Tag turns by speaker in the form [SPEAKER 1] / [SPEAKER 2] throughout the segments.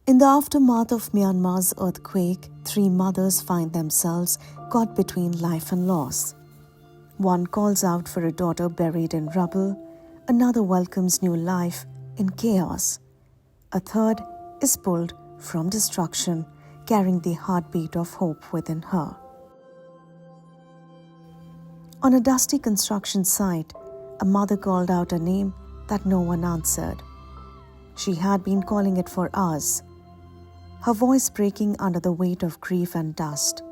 [SPEAKER 1] In the aftermath of Myanmar's earthquake, 3 mothers find themselves caught between life and loss. One calls out for a daughter buried in rubble, another welcomes new life in chaos. A third is pulled from destruction, carrying the heartbeat of hope within her. On a dusty construction site, a mother called out a name that no one answered. She had been calling it for hours, her voice breaking under the weight of grief and dust.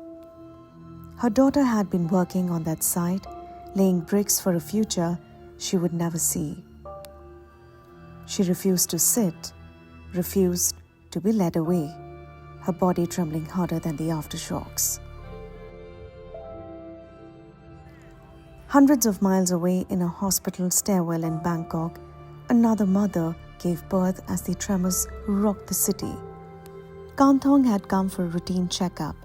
[SPEAKER 1] Her daughter had been working on that site, laying bricks for a future she would never see. She refused to sit, refused to be led away, her body trembling harder than the aftershocks. Hundreds of miles away in a hospital stairwell in Bangkok, another mother gave birth as the tremors rocked the city. Kanthong had come for a routine checkup,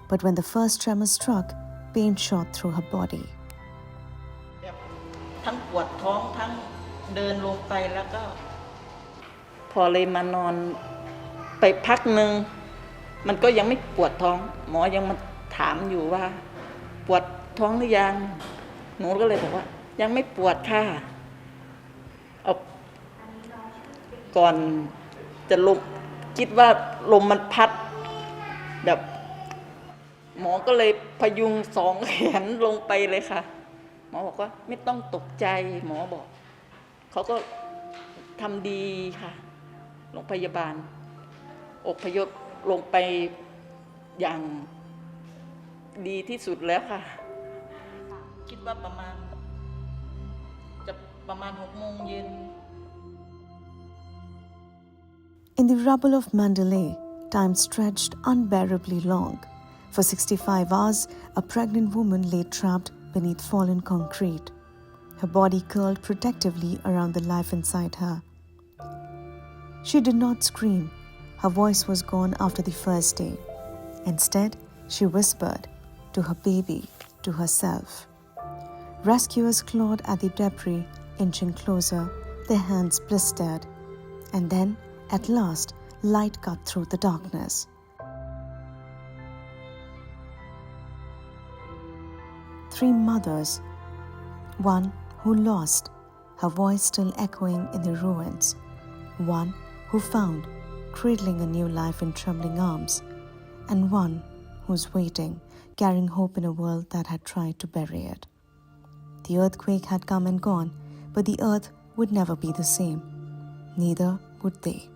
[SPEAKER 1] but when the first tremor struck, pain shot through her body.
[SPEAKER 2] ทั้งปวดท้องทั้งเดินลงไปแล้วก็พอเลยมานอนไปพักนึงมันก็ยังไม่ปวดท้องหมอยังมาถามอยู่ว่าปวดท้องหรือยังหนูก็เลยบอกว่ายังไม่ปวดค่ะเอาก่อนจะลมคิดว่าลมมันพัดแบบหมอก็เลยพยุง2 แขนลงไปเลยค่ะหมอบอกว่าไม่ต้องตกใจหมอบอกเขาก็ทำดีค่ะโรงพยาบาลอพยพลงไปอย่างดีที่สุดแล้วค่ะคิดว่าประมาณ6 โมงเย็น
[SPEAKER 1] In the rubble of Mandalay, time stretched unbearably long. For 65 hours, a pregnant woman lay trapped beneath fallen concrete, her body curled protectively around the life inside her. She did not scream. Her voice was gone after the first day. Instead, she whispered to her baby, to herself. Rescuers clawed at the debris, inching closer, their hands blistered. And then, at last, light cut through the darkness. Three mothers, one who lost, her voice still echoing in the ruins, one who found, cradling a new life in trembling arms, and one who's waiting, carrying hope in a world that had tried to bury it. The earthquake had come and gone, but the earth would never be the same. Neither would they.